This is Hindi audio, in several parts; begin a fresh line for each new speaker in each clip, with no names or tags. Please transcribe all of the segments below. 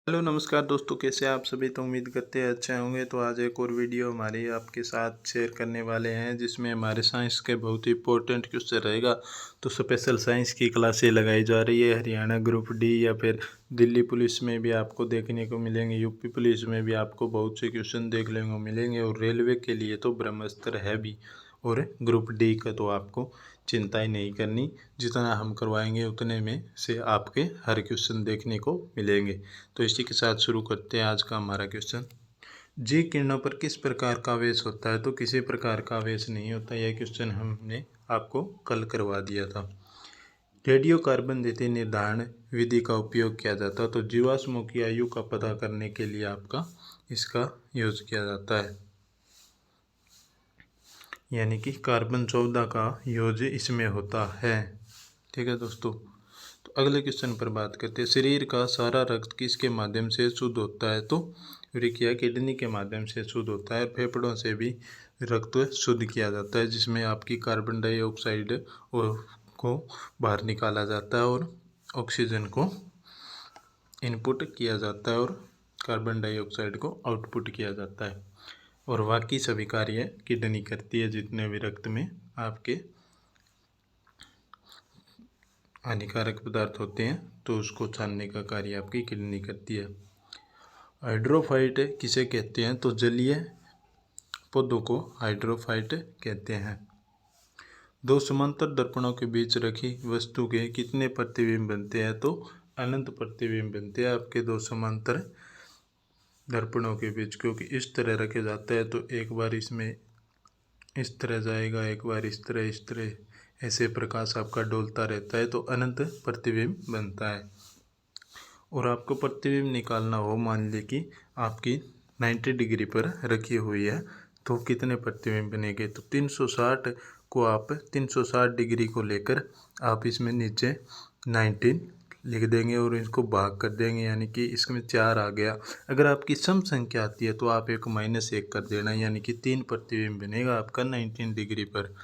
हेलो नमस्कार दोस्तों, कैसे आप सभी। तो उम्मीद करते हैं अच्छे होंगे। तो आज एक और वीडियो हमारी आपके साथ शेयर करने वाले हैं जिसमें हमारे साइंस के बहुत ही इंपॉर्टेंट क्वेश्चन रहेगा। तो स्पेशल साइंस की क्लासें लगाई जा रही है। हरियाणा ग्रुप डी या फिर दिल्ली पुलिस में भी आपको देखने को मिलेंगे, यूपी पुलिस में भी आपको बहुत से क्वेश्चन देखने को मिलेंगे, और रेलवे के लिए तो ब्रह्मास्त्र है भी। और ग्रुप डी का तो आपको चिंता ही नहीं करनी, जितना हम करवाएंगे उतने में से आपके हर क्वेश्चन देखने को मिलेंगे। तो इसी के साथ शुरू करते हैं आज का हमारा क्वेश्चन। जी किरणों पर किस प्रकार का आवेश होता है? तो किसी प्रकार का आवेश नहीं होता। यह क्वेश्चन हमने आपको कल करवा दिया था। रेडियो कार्बन दाती निर्धारण विधि का उपयोग किया जाता है। तो जीवाश्मों की आयु का पता करने के लिए आपका इसका यूज किया जाता है, यानी कि कार्बन 14 का यूज इसमें होता है। ठीक है दोस्तों, तो अगले क्वेश्चन पर बात करते हैं। शरीर का सारा रक्त किसके माध्यम से शुद्ध होता है? तो यूरिक या किडनी के माध्यम से शुद्ध होता है। फेफड़ों से भी रक्त शुद्ध किया जाता है, जिसमें आपकी कार्बन डाइऑक्साइड को बाहर निकाला जाता है और ऑक्सीजन को इनपुट किया जाता है और कार्बन डाइऑक्साइड को आउटपुट किया जाता है। और बाकी सभी कार्य किडनी करती है। जितने भी रक्त में आपके हानिकारक पदार्थ होते हैं तो उसको छानने का कार्य आपकी किडनी करती है। हाइड्रोफाइट किसे कहते हैं? तो जलीय पौधों को हाइड्रोफाइट कहते हैं। दो समांतर दर्पणों के बीच रखी वस्तु के कितने प्रतिबिंब बनते हैं? तो अनंत प्रतिबिंब बनते हैं आपके दो समांतर दर्पणों के बीच, क्योंकि इस तरह रखे जाते हैं तो एक बार इसमें इस तरह जाएगा, एक बार इस तरह ऐसे प्रकाश आपका डोलता रहता है, तो अनंत प्रतिबिंब बनता है। और आपको प्रतिबिंब निकालना हो, मान ली कि आपकी 90 डिग्री पर रखी हुई है, तो कितने प्रतिबिंब बनेंगे? तो 360 को आप 360 डिग्री को लेकर आप इसमें नीचे 19 लिख देंगे और इसको भाग कर देंगे, यानी कि इसमें 4 आ गया। अगर आपकी सम संख्या आती है तो आप एक -1 कर देना, यानी कि 3 प्रतिबिंब बनेगा आपका 19 डिग्री पर।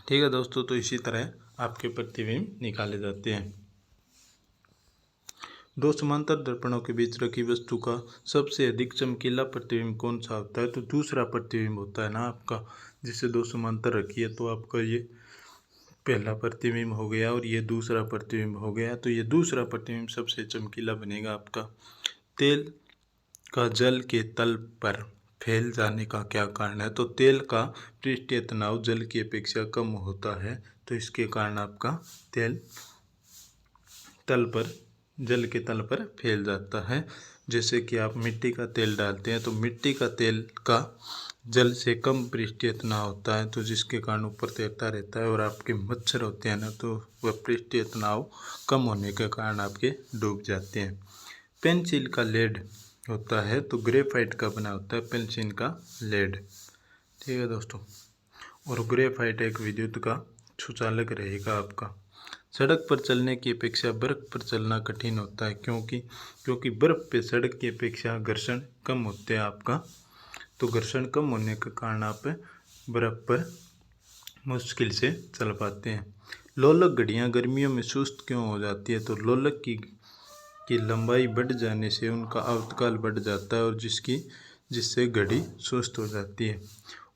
ठीक है दोस्तों, तो इसी तरह आपके प्रतिबिंब निकाले जाते हैं। दो समांतर दर्पणों के बीच रखी वस्तु का सबसे अधिक चमकीला प्रतिबिंब कौन सा होता है? तो दूसरा प्रतिबिंब होता है ना आपका, जिससे दो समांतर रखी है, तो आपका ये पहला प्रतिबिंब हो गया और ये दूसरा प्रतिबिंब हो गया। तो ये दूसरा प्रतिबिंब सबसे चमकीला बनेगा आपका। तेल का जल के तल पर फैल जाने का क्या कारण है? तो तेल का पृष्ठीय तनाव जल की अपेक्षा कम होता है, तो इसके कारण आपका तेल जल के तल पर फैल जाता है। जैसे कि आप मिट्टी का तेल डालते हैं तो मिट्टी का तेल का जल से कम पृष्ठीय तनाव होता है, तो जिसके कारण ऊपर तैरता रहता है। और आपके मच्छर होते हैं ना, तो वह पृष्ठीय तनाव कम होने के कारण आपके डूब जाते हैं। पेंसिल का लेड होता है तो ग्रेफाइट का बना होता है पेंसिल का लेड। ठीक है दोस्तों, और ग्रेफाइट एक विद्युत का सुचालक रहेगा आपका। सड़क पर चलने की अपेक्षा बर्फ पर चलना कठिन होता है, क्योंकि बर्फ पे सड़क की अपेक्षा घर्षण कम होते हैं आपका। तो घर्षण कम होने के कारण आप बर्फ पर मुश्किल से चल पाते हैं। लोलक घड़ियाँ गर्मियों में सुस्त क्यों हो जाती है? तो लोलक की लंबाई बढ़ जाने से उनका आवर्तकाल बढ़ जाता है, और जिससे घड़ी सुस्त हो जाती है।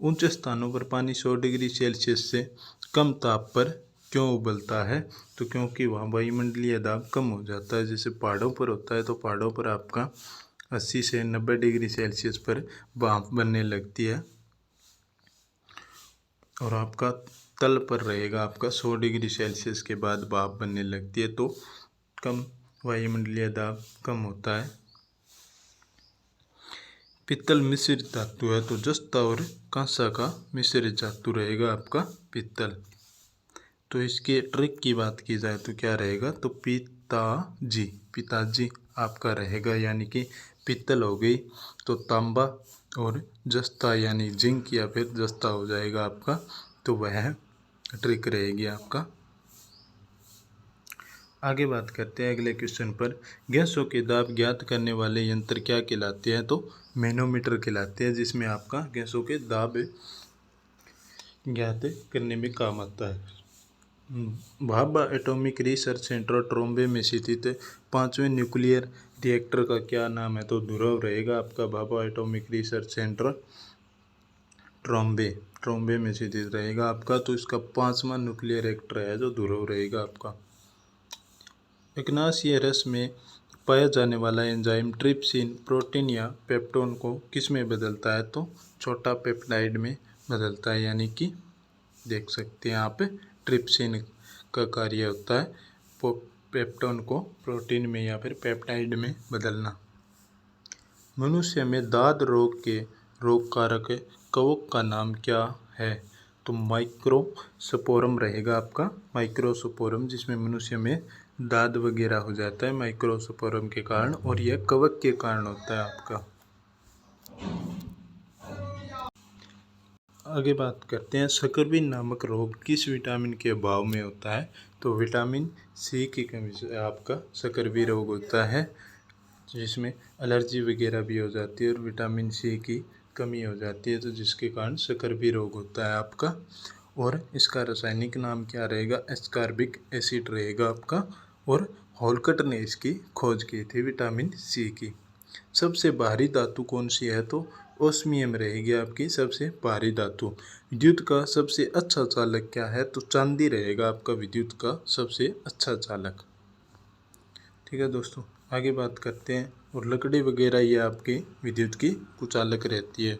ऊंचे स्थानों पर पानी 100 डिग्री सेल्सियस से कम ताप पर क्यों उबलता है? तो क्योंकि वहाँ वायुमंडलीय दाब कम हो जाता है। जैसे पहाड़ों पर होता है, तो पहाड़ों पर आपका 80 से 90 डिग्री सेल्सियस पर भाप बनने लगती है, और आपका तल पर रहेगा आपका 100 डिग्री सेल्सियस के बाद भाप बनने लगती है, तो कम वायुमंडलीय दाब कम होता है। पित्तल मिश्रित धातु है, तो जस्ता और कांसा का मिश्रित धातु रहेगा आपका पित्तल। तो इसके ट्रिक की बात की जाए तो क्या रहेगा? तो पिताजी आपका रहेगा, यानी कि पित्तल हो गई तो तांबा, और जस्ता यानी जिंक या फिर जस्ता हो जाएगा आपका। तो वह ट्रिक रहेगी आपका। आगे बात करते हैं अगले क्वेश्चन पर। गैसों के दाब ज्ञात करने वाले यंत्र क्या कहलाते हैं? तो मैनोमीटर कहलाते हैं, जिसमें आपका गैसों के दाब ज्ञात करने में काम आता है। Bhabha atomic research centre Trombe में स्थित 5वें न्यूक्लियर रिएक्टर का क्या नाम है, तो ध्रुव रहेगा आपका Bhabha atomic research centre Trombay में स्थित रहेगा आपका। तो इसका 5वां न्यूक्लियर रिएक्टर है जो ध्रुव रहेगा आपका। अग्नाशयी रस में पाया जाने वाला एंजाइम ट्रिप्सिन प्रोटीन या पेप्टोन को किस में बदलता है, तो छोटा पेप्टाइड में बदलता है, यानी कि देख सकते हैं आप ट्रिप्सिन का कार्य होता है पेप्टोन को प्रोटीन में या फिर पेप्टाइड में बदलना। मनुष्य में दाद रोग के रोग कारक कवक का नाम क्या है, तो माइक्रोस्पोरम रहेगा आपका, माइक्रोस्पोरम, जिसमें मनुष्य में दाद वगैरह हो जाता है माइक्रोस्पोरम के कारण, और यह कवक के कारण होता है आपका। आगे बात करते हैं सकरबी नामक रोग किस विटामिन के अभाव में होता है, तो विटामिन सी की कमी से आपका सकरबी रोग होता है, जिसमें एलर्जी वगैरह भी हो जाती है और विटामिन सी की कमी हो जाती है, तो जिसके कारण सकरबी रोग होता है आपका। और इसका रासायनिक नाम क्या रहेगा, एस्कॉर्बिक एसिड रहेगा आपका, और होलकट ने इसकी खोज की थी विटामिन सी की। सबसे भारी धातु कौन सी है, तो ओस्मियम रहेगी आपकी सबसे भारी धातु। विद्युत का सबसे अच्छा चालक क्या है, तो चांदी रहेगा आपका विद्युत का सबसे अच्छा चालक। ठीक है दोस्तों, आगे बात करते हैं। और लकड़ी वगैरह ये आपकी विद्युत की कुचालक रहती है।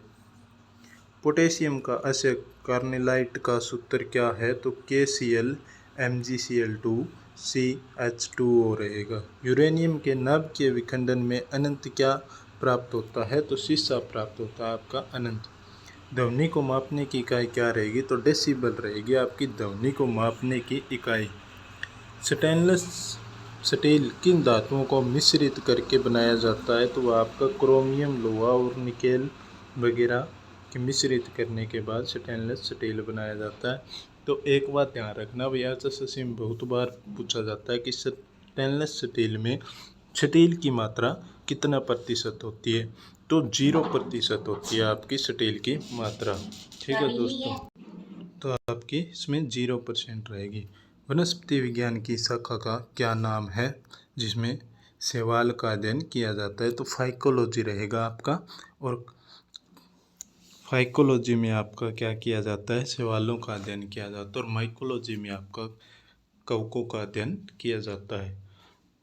पोटेशियम का अयस्क कार्नेलाइट का सूत्र क्या है, तो KCl MgCl2 CH2O रहेगा। यूरेनियम के नाभिकीय विखंडन में अनंत क्या प्राप्त होता है, तो शीशा प्राप्त होता है आपका अनंत। ध्वनि को मापने की इकाई क्या रहेगी, तो डेसिबल रहेगी आपकी ध्वनि को मापने की इकाई। स्टेनलेस स्टील किन धातुओं को मिश्रित करके बनाया जाता है, तो वह आपका क्रोमियम लोहा और निकेल वगैरह के मिश्रित करने के बाद स्टेनलेस स्टील बनाया जाता है। तो एक बात ध्यान रखना भैया, एसएससी में बहुत बार पूछा जाता है कि स्टेनलेस स्टील में स्टील की मात्रा कितना प्रतिशत होती है, तो 0% होती है आपकी स्टील की मात्रा। ठीक है दोस्तों, तो आपकी इसमें 0% रहेगी। वनस्पति विज्ञान की शाखा का क्या नाम है जिसमें शैवाल का अध्ययन किया जाता है, तो फाइकोलॉजी रहेगा आपका। और फाइकोलॉजी में आपका क्या किया जाता है, शैवालों का अध्ययन किया जाता है, और माइकोलॉजी में आपका कवकों का अध्ययन किया जाता है।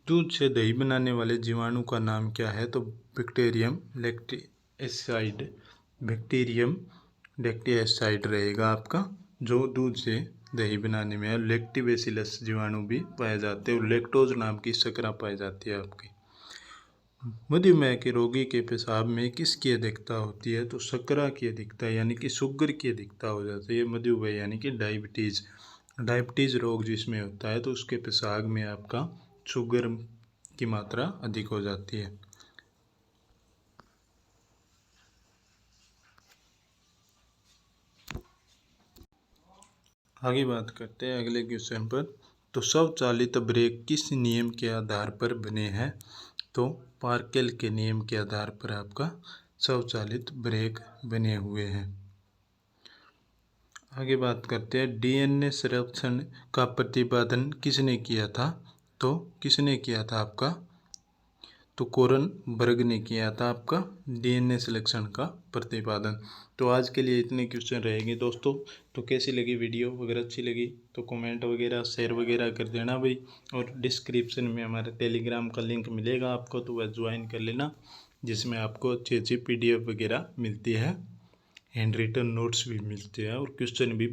दूध से दही बनाने वाले जीवाणु का नाम क्या है, तो बैक्टीरियम लैक्टिएसाइड रहेगा आपका, जो दूध से दही बनाने में। लैक्टोबैसिलस जीवाणु भी पाए जाते हैं, और लैक्टोज नाम की शर्करा पाई जाती है आपकी। मधुमेह के रोगी के पेशाब में किसकी अधिकता होती है, तो शर्करा की अधिकता यानी कि शुगर की अधिकता हो जाती है। मधुमेह यानी कि डायबिटीज़ रोग जिसमें होता है, तो उसके पेशाब में आपका शुगर की मात्रा अधिक हो जाती है। आगे बात करते हैं अगले क्वेश्चन पर। तो स्वचालित ब्रेक किस नियम के आधार पर बने हैं, तो पार्केल के नियम के आधार पर आपका स्वचालित ब्रेक बने हुए हैं। आगे बात करते हैं DNA संरक्षण का प्रतिपादन किसने किया था, तो किसने किया था आपका, तो कोरनबर्ग ने किया था आपका DNA संरक्षण का प्रतिपादन। तो आज के लिए इतने क्वेश्चन रहेंगे दोस्तों। तो कैसी लगी वीडियो, अगर अच्छी लगी तो कमेंट वगैरह शेयर वगैरह कर देना भाई। और डिस्क्रिप्शन में हमारा टेलीग्राम का लिंक मिलेगा आपको, तो वह ज्वाइन कर लेना, जिसमें आपको अच्छी अच्छी PDF वगैरह मिलती है, हैंड रिटन नोट्स भी मिलते हैं, और क्वेश्चन भी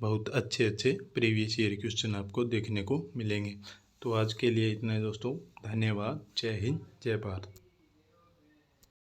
बहुत अच्छे प्रीवियस ईयर क्वेश्चन आपको देखने को मिलेंगे। तो आज के लिए इतना है दोस्तों, धन्यवाद। जय हिंद, जय भारत।